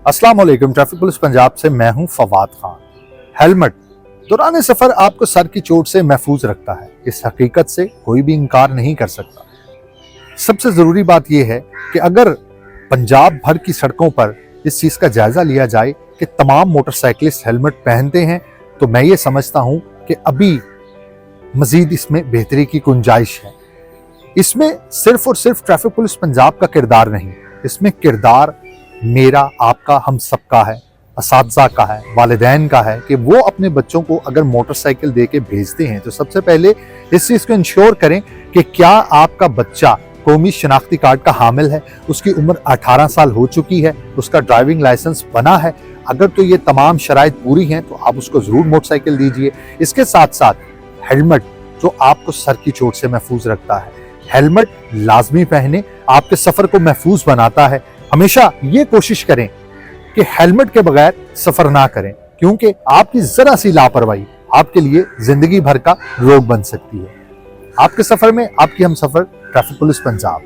अस्सलाम वालेकुम। Traffic police Punjab से मैं हूं फवाद खान। हेलमेट दौरान सफर आपको सर की चोट से महफूज रखता है, इस हकीकत से कोई भी इनकार नहीं कर सकता। सबसे जरूरी बात यह है कि अगर पंजाब भर की सड़कों पर इस चीज का जायजा लिया जाए कि तमाम मोटरसाइकिलिस्ट हेलमेट पहनते हैं, तो मैं ये समझता हूं कि अभी मजीद इसमें बेहतरी की गुंजाइश है। इसमें सिर्फ और सिर्फ ट्रैफिक पुलिस पंजाब का किरदार नहीं, इसमें किरदार मेरा, आपका, हम सबका है, असातिज़ा का है, वालिदैन का है कि वो अपने बच्चों को अगर मोटरसाइकिल दे के भेजते हैं तो सबसे पहले इस चीज़ को इंश्योर करें कि क्या आपका बच्चा कौमी शनाख्ती कार्ड का हामिल है, उसकी उम्र 18 साल हो चुकी है, उसका ड्राइविंग लाइसेंस बना है। अगर तो ये तमाम शराइत पूरी हैं तो आप उसको ज़रूर मोटरसाइकिल दीजिए। इसके साथ साथ हेलमेट जो आपको सर की चोट से महफूज रखता है, हेलमेट लाजमी पहने, आपके सफ़र को महफूज बनाता है। हमेशा ये कोशिश करें कि हेलमेट के बगैर सफर ना करें, क्योंकि आपकी जरा सी लापरवाही आपके लिए जिंदगी भर का रोग बन सकती है। आपके सफर में आपकी हम सफर ट्रैफिक पुलिस पंजाब।